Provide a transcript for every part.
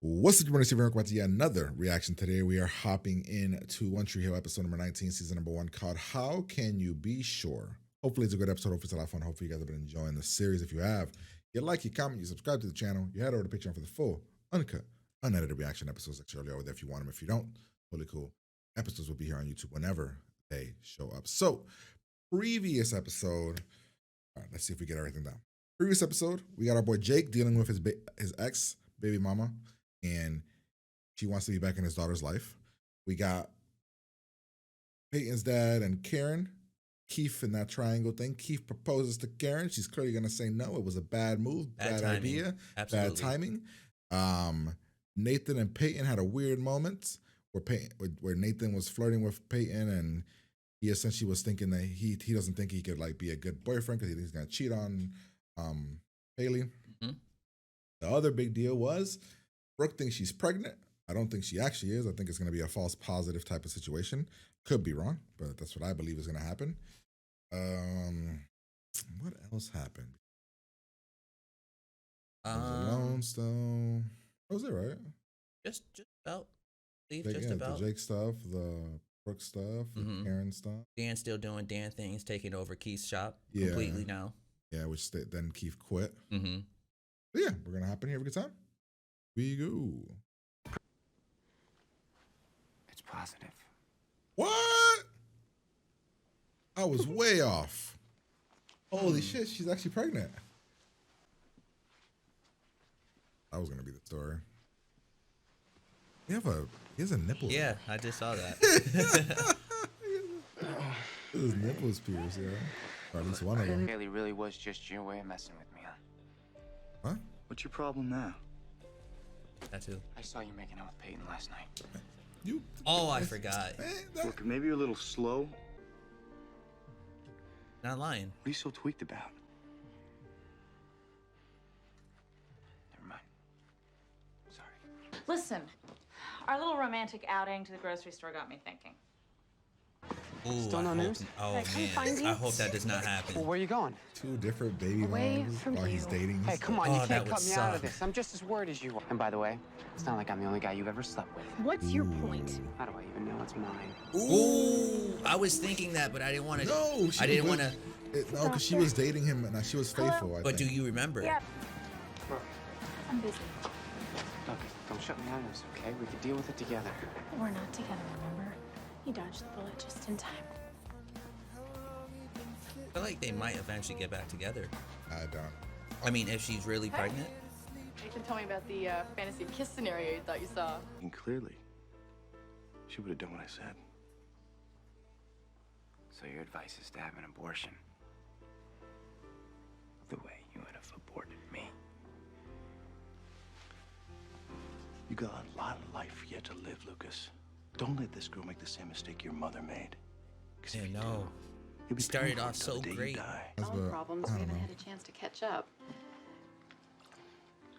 What's up, everybody? Steve Welcome back to yet another reaction. Today we are hopping into One Tree Hill, episode number 19, season number 1, called How Can You Be Sure? Hopefully it's a good episode. Hopefully it's a lot of fun. Hopefully you guys have been enjoying the series. If you have, you like, you comment, you subscribe to the channel, you head over to Patreon for the full, uncut, unedited reaction episodes like earlier over there if you want them. If you don't, totally cool. Episodes will be here on YouTube whenever they show up. So, previous episode, all right, let's see if we get everything down. Previous episode, we got our boy Jake dealing with his ex baby mama, and she wants to be back in his daughter's life. We got Peyton's dad and Karen, Keith in that triangle thing. Keith proposes to Karen. She's clearly gonna say no. It was a bad move, bad idea, Absolutely. bad timing. Nathan and Peyton had a weird moment where Nathan was flirting with Peyton, and he essentially was thinking that he doesn't think he could like be a good boyfriend because he thinks he's gonna cheat on Haley. Mm-hmm. The other big deal was Brooke thinks she's pregnant. I don't think she actually is. I think it's going to be a false positive type of situation. Could be wrong, but that's what I believe is going to happen. What else happened? Alone still. That was it, right? Just about. Leave Jake, just yeah, about. the Jake stuff, the Brooke stuff, the Karen stuff. Dan still doing Dan things, taking over Keith's shop Yeah. completely now. Yeah, which then Keith quit. Mm-hmm. But yeah, we're going to hop in here every time. We go. It's positive. What? I was way off. Holy shit, she's actually pregnant. That was gonna be the story. He has a nipple. Yeah, I just saw that. His nipples pierced, yeah. Or at least one of them. Haley really was just your way of messing with me, huh? What? What's your problem now? That too. I saw you making out with Peyton last night. You? Oh, I forgot. Look, maybe you're a little slow. What Not lying. are you so tweaked about? Never mind. Sorry. Listen, our little romantic outing to the grocery store got me thinking. Ooh, Still no news? Oh Hey, come man, find I you. hope that does not Well, happen. where are you going? Two different baby Away moms from while he's you. dating. Hey, come on, Oh, you that can't would cut me out of suck. this. I'm just as worried as you are. And by the way, it's not like I'm the only guy you've ever slept with. What's your point? How do I even know it's mine? Ooh, I was thinking that, but I didn't want to. No, I didn't want to. No, because she was dating him and she was faithful. I But do think. you remember? Yeah. I'm busy. Look, don't shut me out of this, okay? We can deal with it together. We're not together, remember? You dodged the bullet just in time. I feel like they might eventually get back together. I don't. I mean, if she's really pregnant. Nathan told me about the fantasy kiss scenario you thought you saw. And clearly, she would have done what I said. So your advice is to have an abortion. The way you would have aborted me. You got a lot of life yet to live, Lucas. Don't let this girl make the same mistake your mother made. 'Cause if Yeah, you no. do, you'll be Started paying for it off till so the day you great. die. That's All what- problems, I we don't haven't know. had a chance to catch up.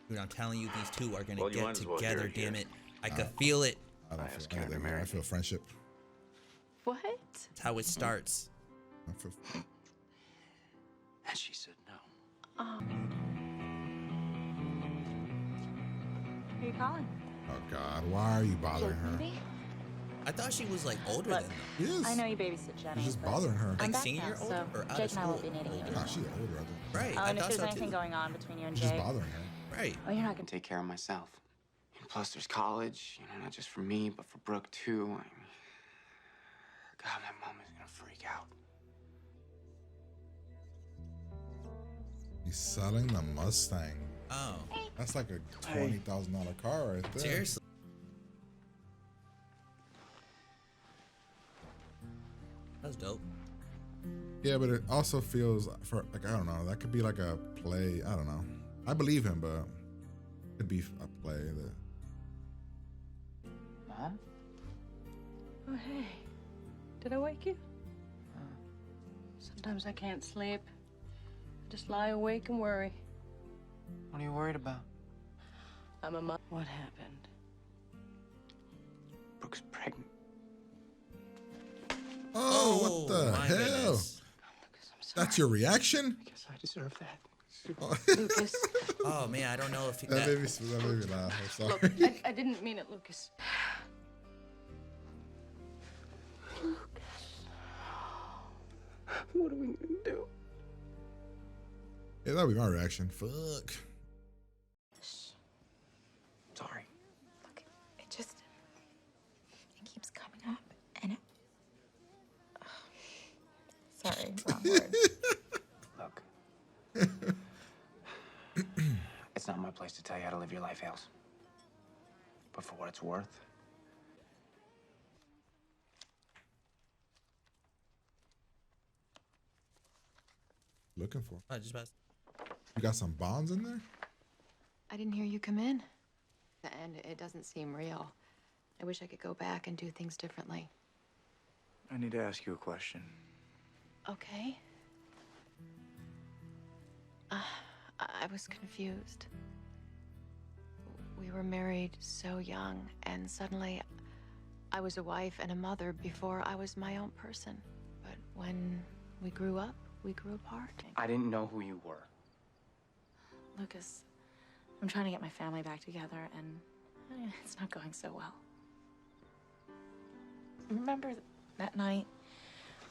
Dude, I'm telling you, these two are gonna Well, you get might as well hear together. it here. Damn it! I could feel it. I don't I was feel Karen to anything. marry I feel me. friendship. What? That's how it starts. I feel, And she said no. Who are you calling? oh God, why are you bothering her? Maybe? I thought she was like older Look, than them. He is. I know you babysit Jenny. He's just but bothering her. I'm Like back senior now, older so or out of Jake and I won't be school needing you. Nah, she's older. I think. Right. Oh, I and if thought there's so anything too. going on between you and He's just Jake, bothering her. Right. oh, you're not I gonna can take care of myself. And plus, there's college, you know, not just for me, but for Brooke, too. I mean, God, my mom is gonna freak out. He's selling the Mustang. Oh, That's like a $20,000 car right there. seriously. That's dope. Yeah, but it also feels for like I don't know. That could be like a play. I don't know. I believe him, but it could be a play. That Mom? Oh, hey. Did I wake you? Sometimes I can't sleep. I just lie awake and worry. What are you worried about? I'm a mother. What happened? Brooke's pregnant. Oh, what the my hell? goodness. Lucas, I'm sorry. That's your reaction? I guess I deserve that. Lucas. Oh man, I don't know if That made me laugh. I'm sorry. Look, I didn't mean it, Lucas. What are we gonna do? Yeah, that'll be my reaction. Fuck. Sorry. Look, it keeps coming up, and sorry, wrong word. Look. It's not my place to tell you how to live your life, Hales. But for what it's worth, Looking for. I just about. You got some bonds in there? I didn't hear you come in, and it doesn't seem real. I wish I could go back and do things differently. I need to ask you a question. Okay. I was confused. We were married so young, and suddenly I was a wife and a mother before I was my own person. But when we grew up, we grew apart. I didn't know who you were. Lucas, I'm trying to get my family back together, and it's not going so well. Remember that night,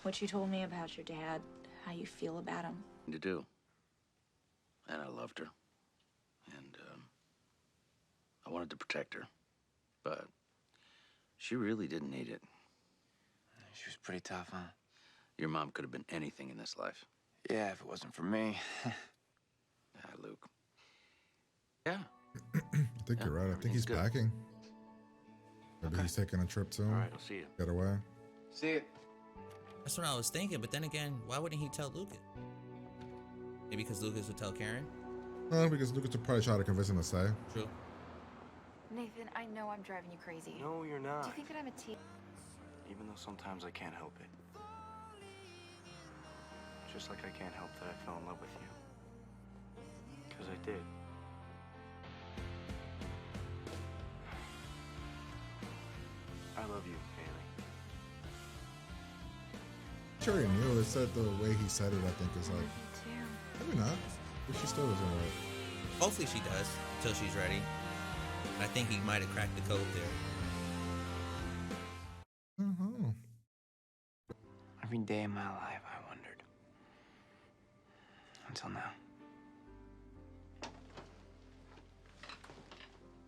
what you told me about your dad, how you feel about him? You do. And I loved her. And, I wanted to protect her. But she really didn't need it. She was pretty tough, huh? Your mom could have been anything in this life. Yeah, if it wasn't for me. Yeah, Luke. Yeah. I think you're right. I think he's good. packing. Maybe he's taking a trip soon. All right, I'll see you. Get away. See it. That's what I was thinking, but then again, why wouldn't he tell Lucas? Maybe because Lucas would tell Karen? No, because Lucas would probably try to convince him to stay. True. Nathan, I know I'm driving you crazy. No, you're not. Do you think that I'm a teen? Even though sometimes I can't help it. Just like I can't help that I fell in love with you. Because I did. I love you, Haley. She already knew. It's that the way he said it, I think, is like, maybe not. But she still wasn't right. Hopefully she does, till she's ready. I think he might have cracked the code there. Uh-huh. Every day of my life, I wondered. Until now.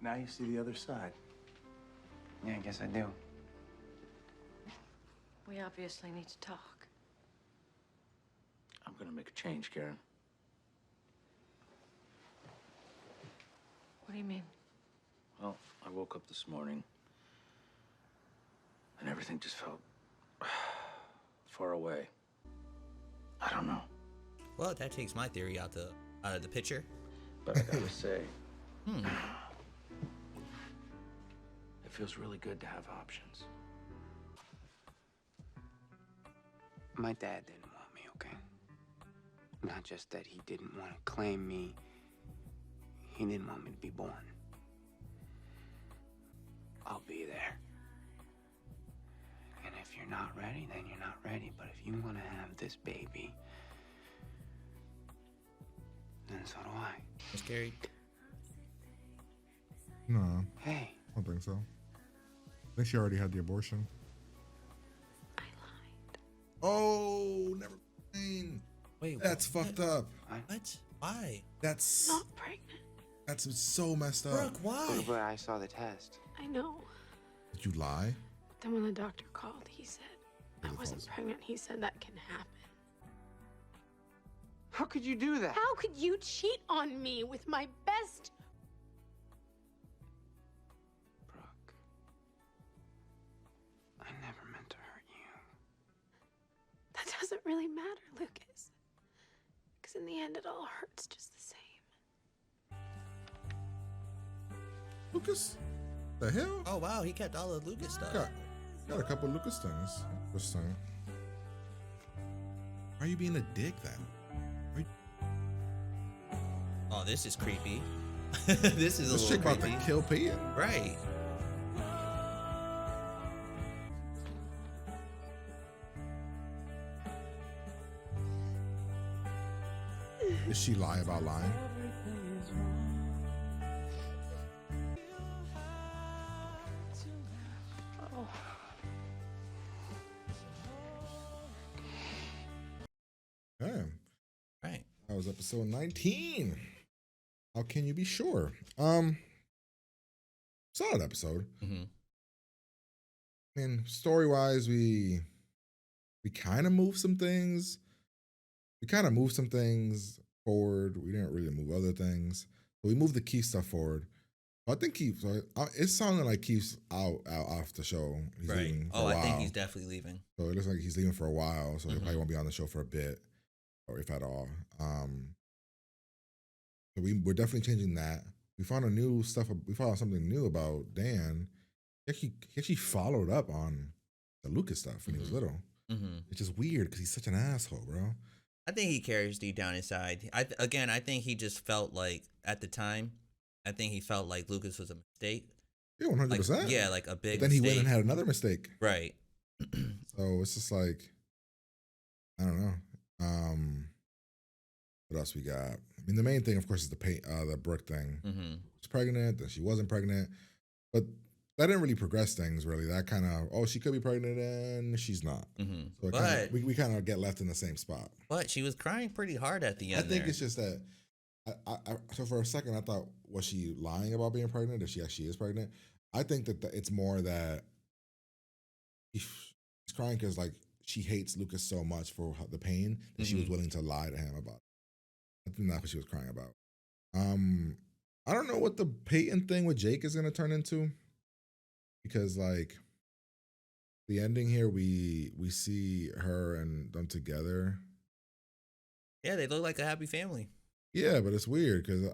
Now you see the other side. Yeah, I guess I do. We obviously need to talk. I'm gonna make a change, Karen. What do you mean? Well, I woke up this morning and everything just felt far away. I don't know. Well, that takes my theory out of the picture. But I gotta say, Hmm. it feels really good to have options. My dad didn't want me, okay? Not just that he didn't want to claim me, he didn't want me to be born. I'll be there. And if you're not ready, then you're not ready. But if you want to have this baby, then so do I. Miscarried. No, Hey, I don't think so. I think she already had the abortion. I lied. Oh, never mind. Wait, That's fucked up. What? Why? That's Not pregnant. that's so messed up. Brooke, why? but I saw the test. I know. Did you lie? Then when the doctor called, he said I Really wasn't false. pregnant. He said that can happen. How could you do that? How could you cheat on me with my best? Brooke, I never meant to hurt you. That doesn't really matter, Lucas. Because in the end, it all hurts just the same. Lucas? The hell? Oh wow, he kept all of Lucas stuff. Got a couple Lucas things. Interesting. Why are you being a dick then? Oh, this is creepy. This is a This little chick about creepy. to kill Peyton? Right. Did she lie about lying? Oh. Damn. Right. That was episode 19. How can you be sure? Solid episode. Mm-hmm. I mean, story wise, we kind of moved some things. We kind of moved some things forward. We didn't really move other things. But we moved the Keith stuff forward. I think Keith. It's sounding like Keith's out off the show. He's Right. leaving for Oh, a I think while. he's definitely leaving. So it looks like he's leaving for a while. So he Mhm. probably won't be on the show for a bit, or if at all. So we're definitely changing that. We found We found something new about Dan. He actually followed up on the Lucas stuff when he was Mhm. little, Mm-hmm. which is weird because he's such an asshole, bro. I think he carries deep down inside. I think he just felt like at the time, I think he felt like Lucas was a mistake. Yeah, 100%. Yeah, like a big. But then he went mistake. and had another mistake. Right. So it's just like, I don't know. What else we got? I mean, the main thing, of course, is the Brooke thing. Mm-hmm. She was pregnant, then she wasn't pregnant, but that didn't really progress things. Really, that kind of she could be pregnant and she's not. Mm-hmm. So it But we kind of get left in the same spot. but she was crying pretty hard at the I end. think there. it's just that. So for a second, I thought, was she lying about being pregnant? If she actually is pregnant, I think that it's more that she's crying because like she hates Lucas so much for the pain that she was willing to lie to him about it. I think that's what she was crying about. I don't know what the Peyton thing with Jake is gonna turn into, because like the ending here, we see her and them together. Yeah, they look like a happy family. Yeah, but it's weird because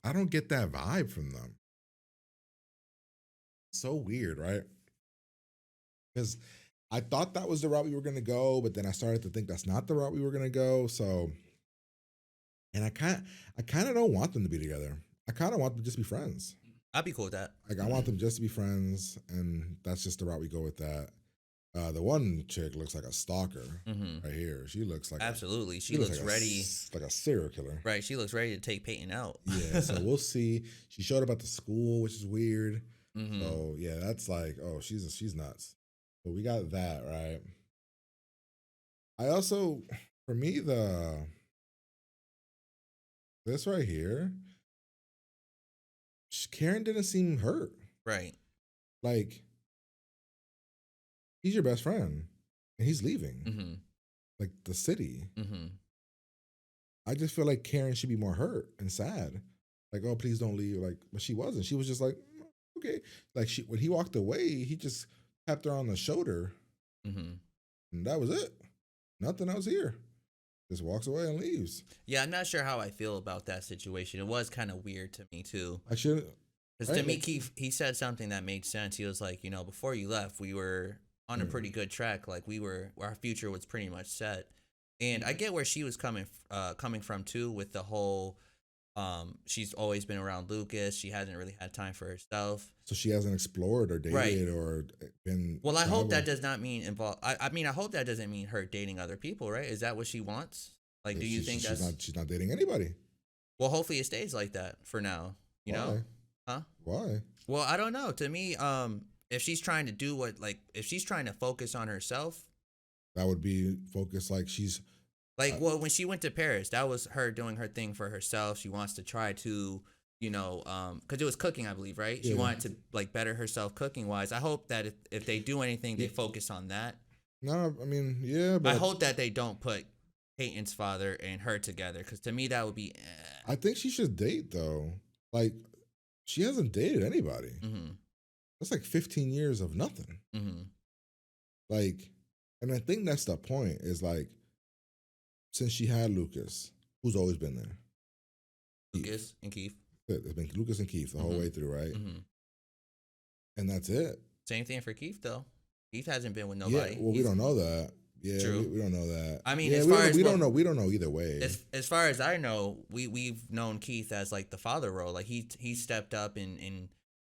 I don't get that vibe from them. So weird, right? Because I thought that was the route we were gonna go, but then I started to think that's not the route we were gonna go. So, and I kind of don't want them to be together. I kind of want them to just be friends. I'd be cool with that. Like I want them just to be friends, and that's just the route we go with that. The one chick looks like a stalker Mm-hmm. right here. She looks like Absolutely, she looks like ready. like a serial killer. Right, she looks ready to take Peyton out. Yeah, so we'll see. She showed up at the school, which is weird. Mm-hmm. So yeah, that's like, oh, she's nuts. But we got that right. I also, for me, this right here, Karen didn't seem hurt. Right. Like, he's your best friend, and he's leaving. Mm-hmm. Like the city. Mm-hmm. I just feel like Karen should be more hurt and sad. Like, oh, please don't leave. Like, but she wasn't. She was just like, okay. Like when he walked away, he just tapped her on the shoulder, Mm-hmm. and that was it. Nothing else here. Just walks away and leaves. Yeah, I'm not sure how I feel about that situation. It was kind of weird to me too. I should. Because to me, Keith, he said something that made sense. He was like, before you left, we were on a pretty good track. Like our future was pretty much set. And I get where she was coming from too, with the whole, she's always been around Lucas. She hasn't really had time for herself. So she hasn't explored or dated Right. or been. Well, I hope that traveled. does not mean involve. I mean, I hope that doesn't mean her dating other people, right? Is that what she wants? Like, do you think that's? She's not dating anybody? Well, hopefully it stays like that for now. You know? Huh? Why? Well, I don't know. To me, if she's trying to do if she's trying to focus on herself, That would be focused. Like she's. when she went to Paris, that was her doing her thing for herself. She wants to try to, because it was cooking, I believe, right? She Yeah. wanted to like better herself cooking wise. I hope that if they do anything, they focus on that. No, I mean, yeah, but I hope that they don't put Peyton's father and her together, because to me that would be. I think she should date though. Like, she hasn't dated anybody. Mm-hmm. That's like 15 years of nothing. Mm-hmm. Like, and I think that's the point. Is like, since she had Lucas, who's always been there. Lucas and Keith. It's been Lucas and Keith the whole way through, right? Mm-hmm. And that's it. Same thing for Keith though. Keith hasn't been with nobody. Yeah, well, we don't know that. Yeah, True. we don't know that. I mean, yeah, as we far don't, as we what- don't know. We don't know either way. As far as I know, we've known Keith as like the father role. Like he stepped up and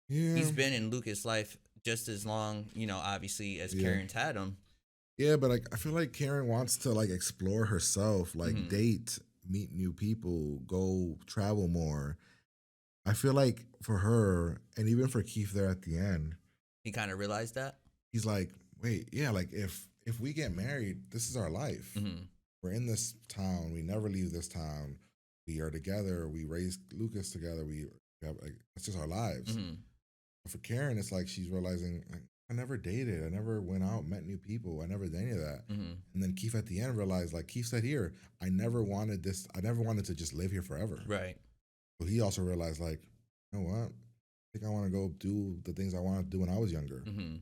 yeah, he's been in Lucas' life just as long, obviously as Yeah. Karen's had him. yeah, but like I feel like Karen wants to like explore herself, like Mhm. date meet new people, go travel more. I feel like for her, and even for Keith there at the end, He kind of realized that. he's like, wait, yeah, like if we get married, this is our life. Mm-hmm. We're in this town. We never leave this town. We are together. We raised Lucas together. We have like it's just our lives. Mm-hmm. But for Karen, it's like she's realizing like, I never dated. I never went out, met new people. I never did any of that. Mm-hmm. And then Keith at the end realized, like Keith said here, I never wanted this. I never wanted to just live here forever. Right. So he also realized, like, you know what? I think I want to go do the things I wanted to do when I was younger. Mm-hmm.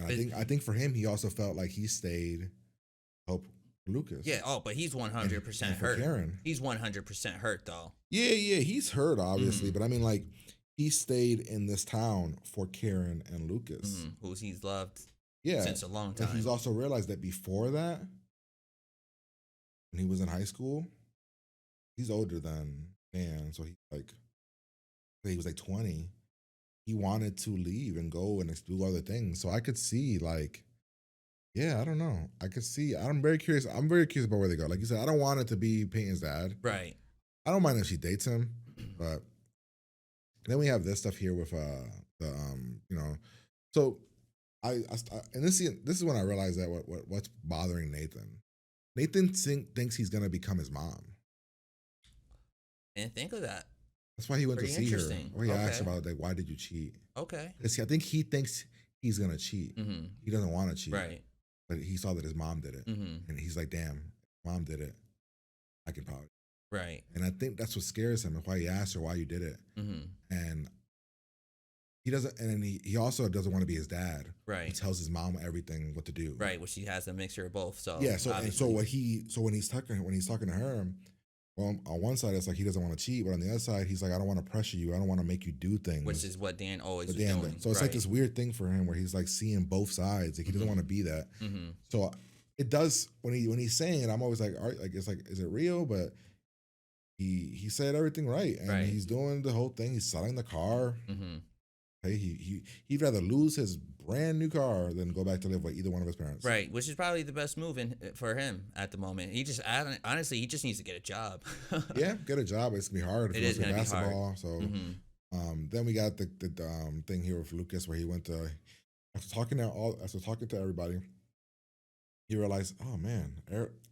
And I think for him, he also felt like he stayed to help Lucas. Yeah. Oh, but he's 100% And for hurt. Karen. He's 100% hurt though. Yeah, he's hurt, obviously. Mhm. But I mean, like, he stayed in this town for Karen and Lucas. Mm-hmm. Who he's loved Yeah. since a long And time. he's also realized that before that, when he was in high school, he's older than Dan. So he was like 20. He wanted to leave and go and do other things. So I could see, like, yeah, I don't know. I could see. I'm very curious. I'm very curious about where they go. Like you said, I don't want it to be Peyton's dad. Right. I don't mind if she dates him, but then we have this stuff here with so I and this is when I realized that what's bothering Nathan. Nathan thinks he's gonna become his mom. And think of that. That's why he went to Pretty see her. interesting. Where he asked Okay. about like why did you cheat? Okay. Because I think he thinks he's gonna cheat. Mm-hmm. He doesn't want to cheat, Right. but he saw that his mom did it, Mm-hmm. and he's like, "Damn, mom did it. I can probably." Right. And I think that's what scares him. And why he asked her why you did it, Mm-hmm. and he doesn't. And then he also doesn't want to be his dad. He Right. tells his mom everything what to do. Right. Which he has a mixture of both. So Yeah. So obviously- when he's talking to her, well, on one side it's like he doesn't want to cheat, but on the other side he's like, I don't want to pressure you. I don't want to make you do things. which is what Dan always But was damn, doing. so it's like Right. this weird thing for him where he's like seeing both sides. Like he doesn't Mhm. want to be that. Mm-hmm. So it does when he's saying it, I'm always like, all right, like it's like, is it real? But he said everything right, and Right. he's doing the whole thing. He's selling the car. Mm-hmm. Hey, he'd rather lose his brand new car than go back to live with either one of his parents. Right, which is probably the best move for him at the moment. He just honestly, he just needs to get a job. Yeah, get a job. It's gonna be hard if It he is wants to gonna play be hard. basketball. So Mm-hmm. then we got the thing here with Lucas where he went to after talking to everybody, he realized, oh man,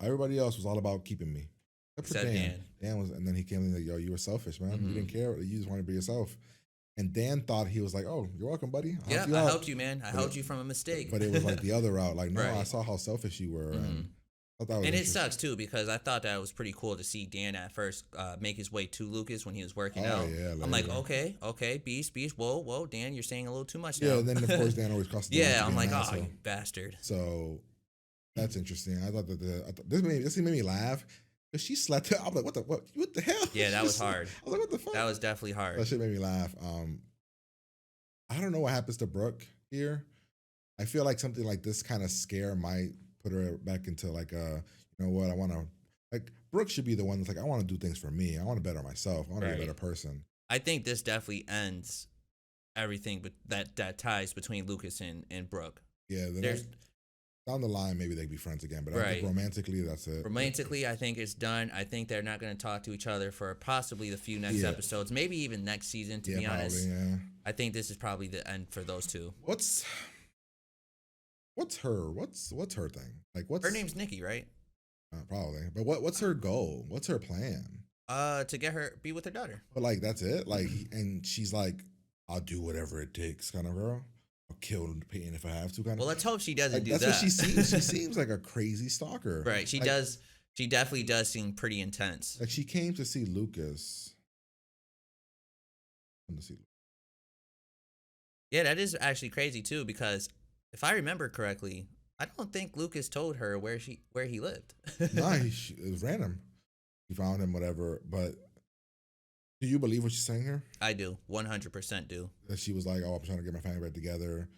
everybody else was all about keeping me. Except for Except Dan. Dan. Dan was, and then he came in like, yo, you were selfish, man. Mhm. You didn't care. You just wanted to be yourself. And Dan thought he was like, oh, you're welcome, buddy. I'll Yeah, help you I out. helped you, man. I But helped it- you from a mistake. But it was like the other route. Like, no, Right. I saw how selfish you were. And Mhm. I thought that was And it interesting. sucks too because I thought that was pretty cool to see Dan at first make his way to Lucas when he was working Oh, out. yeah, I'm like, later. okay, beast, whoa, Dan, you're saying a little too much Yeah, now. and then of course Dan always crosses the line Yeah, to I'm be like, an oh, asshole. you bastard. So that's interesting. I thought this made me laugh. But she slapped her. I'm like, what the hell? Yeah, that She was slapped- hard. I was like, what the fuck? That was definitely hard. That shit made me laugh. I don't know what happens to Brooke here. I feel like something like this kind of scare might put her back into like you know what, I want to like Brooke should be the one that's like, I want to do things for me. I want to better myself. I want to be Right. a better person. I think this definitely ends everything but that ties between Lucas and Brooke. Yeah, then There's down the line maybe they can be friends again. But I Right. think romantically that's it. romantically, I think it's done. I think they're not going to talk to each other for possibly the few next Yeah. episodes, maybe even next season. To Yeah, be honest, probably, yeah. I think this is probably the end for those two. What's her thing? Like what's Her name's Nikki, right? probably. But what's her goal? What's her plan? To get her be with her daughter. But like that's it. Like and she's like, I'll do whatever it takes, kind of girl. I'll kill Peyton if I have to, kind Well, of. let's hope she doesn't Like, do that's that. what she seems. She seems like a crazy stalker. Right, she Like- does. She definitely does seem pretty intense. Like she came to see Lucas. Come to see. Yeah, that is actually crazy too because if I remember correctly, I don't think Lucas told her where he lived. Nah, it was random. He found him, whatever. But do you believe what she's saying here? I do, 100% do. That she was like, "Oh, I'm trying to get my family back together.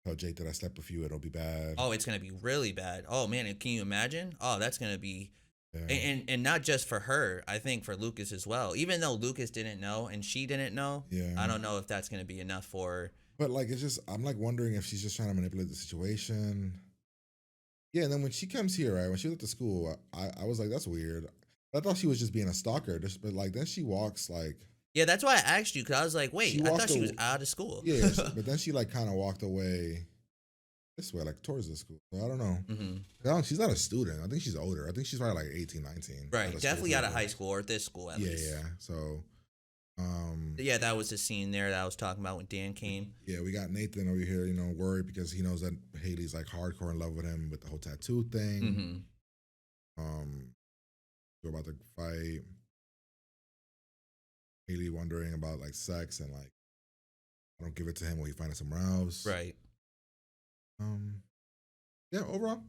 Tell Jake that I slept with you. It'll be bad." Oh, it's gonna be really bad. Oh man, and can you imagine? Oh, that's gonna be, Yeah. and not just for her. I think for Lucas as well. Even though Lucas didn't know and she didn't know, Yeah. I don't know if that's gonna be enough for her. But like, it's just I'm like wondering if she's just trying to manipulate the situation. Yeah, and then when she comes here, right, when she was at the school, I was like, that's weird. I thought she was just being a stalker, but like then she walks like Yeah, that's why I asked you, because I was like, wait, She I walked thought she was aw- out of school. yeah, but then she like kind of walked away this way, like towards the school. So I don't know. She's not a student. I think she's older. I think she's probably like 18, 19. Right, definitely out of high school, or this school at Yeah, least. yeah. So, Yeah, that was the scene there that I was talking about when Dan came. yeah, we got Nathan over here, worried because he knows that Haley's like hardcore in love with him with the whole tattoo thing. We're about to fight. Haley wondering about like sex and like, I don't give it to him, will he find it somewhere else? Right. Yeah, overall,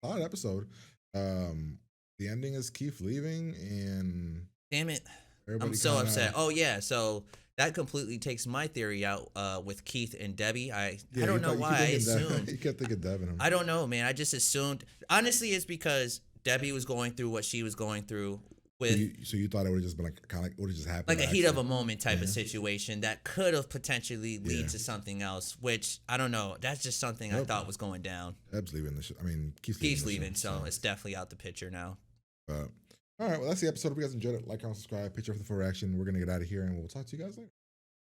solid episode. The ending is Keith leaving and Damn it. everybody I'm so kinda- upset. Oh, yeah, so that completely takes my theory out with Keith and Debbie. I Yeah, don't you know thought- you why keep I thinking Devin- assumed. You kept thinking Devin. I don't know, man. I just assumed. Honestly, it's because Debbie was going through what she was going through with So you thought it would have just been like kind of like would have just happened, like a heat of a accident? moment type of Yeah. situation that could have potentially lead Yeah. to something else, which I don't know. That's just something I Nope. thought was going down. Deb's leaving the show. I mean, Keith's Keith's the leaving, show, so it's definitely out the picture now. But all right, well, that's the episode. If you guys enjoyed it, like, comment, subscribe, picture for the full reaction. We're gonna get out of here, and we'll talk to you guys later.